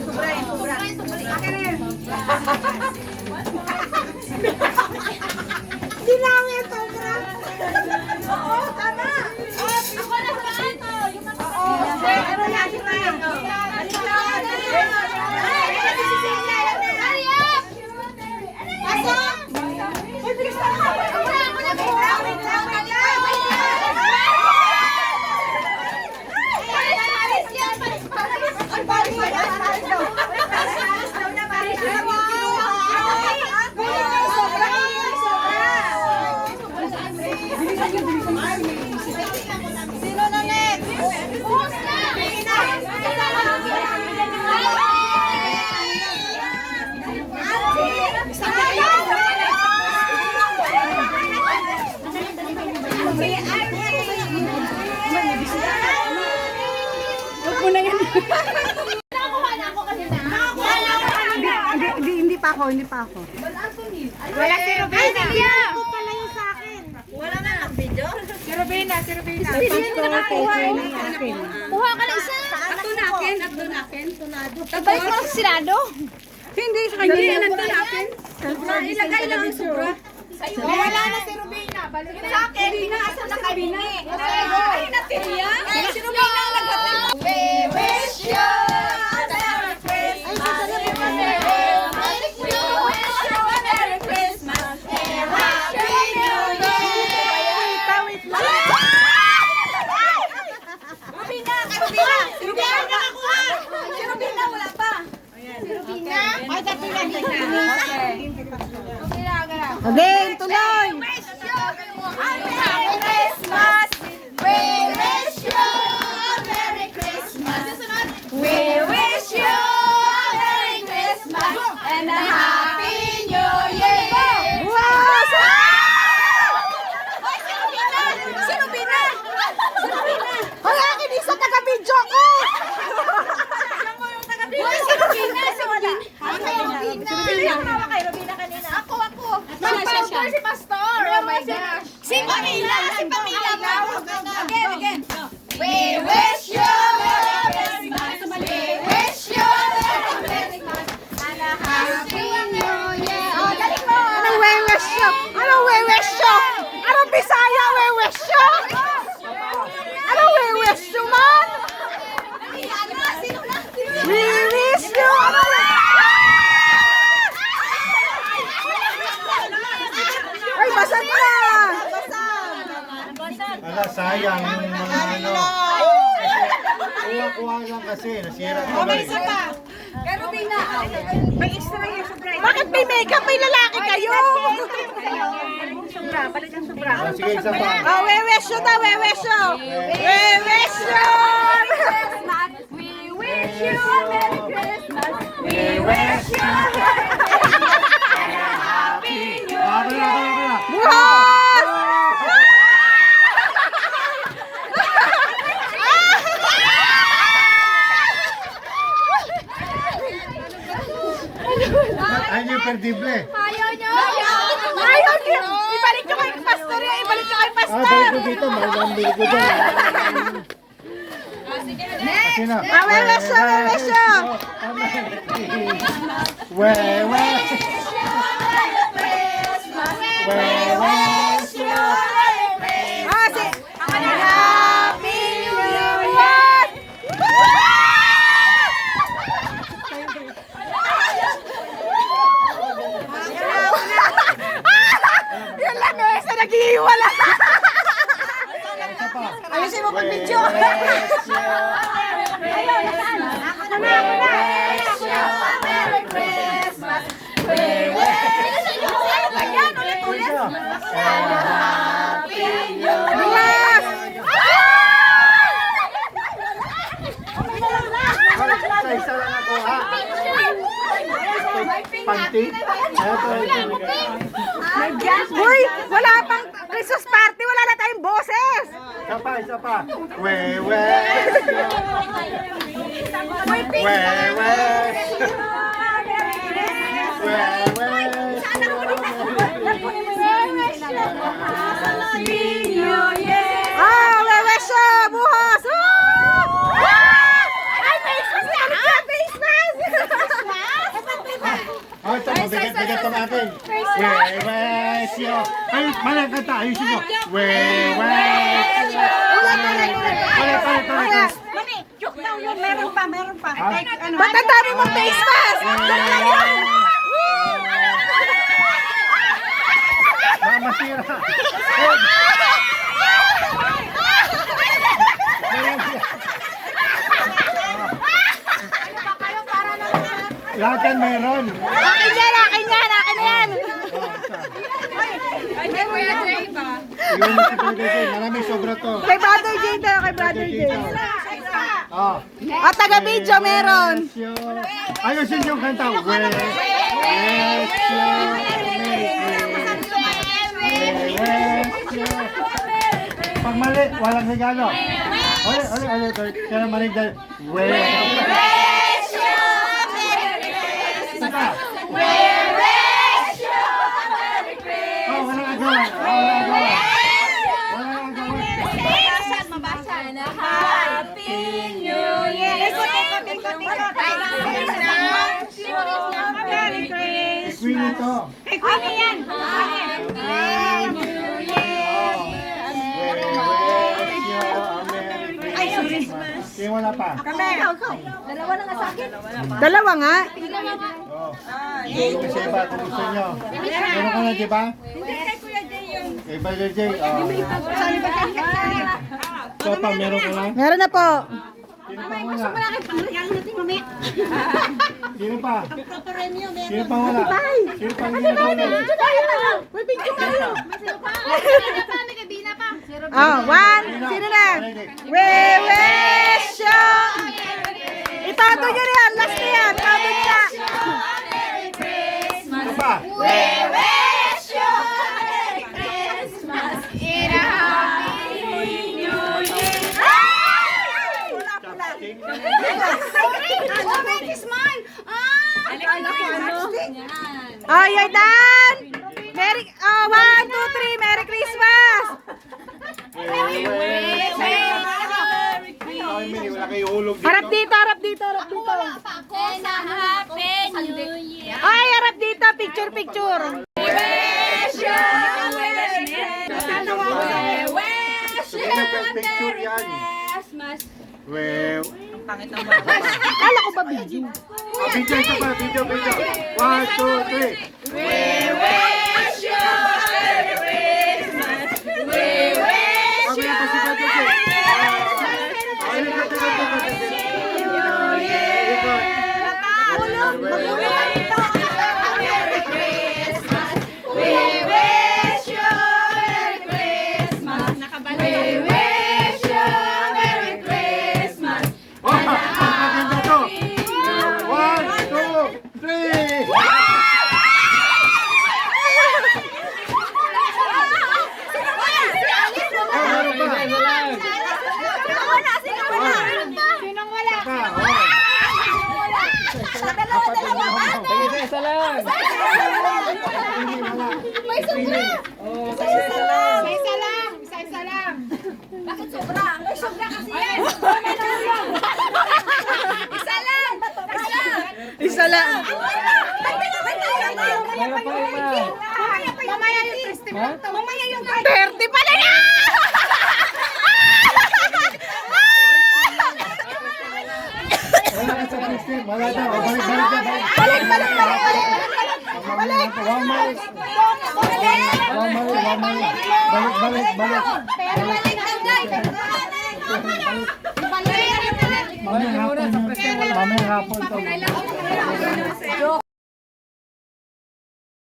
sobra. Akin na yan. Hindi namin sobra. Oo, tama. Ako na sa ano. Oo, ano yan, sila. Pasok! Uy, bilis na ako! Sino na next? Huwag mo na yan. Nakakuha na ako kasi na. Hindi pa ako. Wala si Rubina. Ito pala yung sa akin. Wala na ang video? Si Rubina. Kuha ka na isa. Akto na akin. Tagbalik mo si Senado? Hindi, sa kanya. Hindi, nandun na akin. Ilagay lang ang sobra. Wala na si Rubina. Balik sa akin. Rubina, asa na Rubina? Ay, natin yan. Si Rubina ang nagkatang. We wish you a Merry Christmas. Again, tuloy! We wish you a Merry Christmas! We wish you a Merry Christmas! We wish you a Merry Christmas and a Happy New Year! Wow! Si Rubina! Hoy, akin isa taga-video ko! Hoy, si Rubina! Ako. Si Pastor. Oh my gosh. Si Pamela. Again. We wish you a Merry Christmas. We wish you a Merry Christmas and a Happy New Year. Oh, dali mo. Anong we wish you? Anong Bisaya we wish you? Anong we wish you, man? We wish you. Ay, basag na! Ala, sayang yung mga ano. Kuha lang kasi, nasira ko May isa pa. Pero may extra yung sobra. Bakit may makeup? May lalaki kayo? Sobra, balik ang sobra. Sige, isa pa. Oh, we wish you daw, we wish you. We wish you. We wish you a Merry Christmas. We wish you a Happy New Year. Buhat! Ay, niyo perdible. Ayaw niyo. Ibalik niyo kay Pastor. Balik ko dito. Malambil ko dyan. Sino? We wish you, we wish you. We wish you. Ah, si Happy New Year! Yan lang, no? Isa nag-iiwala. Ayusin mo pag-video. Merry Christmas. We wish you ulit. Happy New Year. Isa lang ako, ha? Panty? Uy, wala pang Christmas party, wala na tayong boses. Isa pa. We wish you. Ah, we wish you buhos. Ay, face mask! Face mask! itong akin. Wewesyo. Ay, mali ang kanta. Ayusin nyo. Wewesyo. Ulit. Joke daw yun. Meron pa. Ba't ang dami mong face mask? Masira. Lahat yan meron. Akin yan. Ay, may Kuya Jay ba? Yung multiplication, maraming sobra to. Kay Brother Jay daw, kay Brother Jay. Oh. At taga-video meron. Ayusin yung kanta. Pag mali, walang regalo. Ulit. Kaya marig dahil. Oh, walang agawan. Happy New Year! Merry Christmas! Queen ito. Ano yan? Kaya wala pa. Dalawa nga. Oh. Kasi ba, kung gusto nyo. Meron ka na, di ba? Kay Brother Jay. Oh. So pa, meron ka na? Meron na po. Sino pa wala? Sino pa? Sino pa wala? Sino pa hindi nagawala? May picture tayo. Oh, one. Sino na? Wewesyo. Itato nyo na yan. Last na yan. Tato nyo na. Sino pa? Oh, you're done. Merry, 1, 2, 3. Merry Christmas. Ay, Mini, wala kayo hulog dito. Harap dito. Ay, harap dito. Picture. Picture yan. Kala ko ba video? Video ito pa, video. 1, 2, 3. Mamaya pa si Brother Jay. Maganda to. 1, 2, 3. Meron pa. Sinong wala? Pa, Isa lang. May sobra! Isa lang! Bakit sobra? May sobra kasi yan! Isa lang! Mamaya yung festival to. Mamaya yung 30 pala na! wala ka sa Christine. Wala daw. Balik. Balik. Balik. Mamaya hapon to.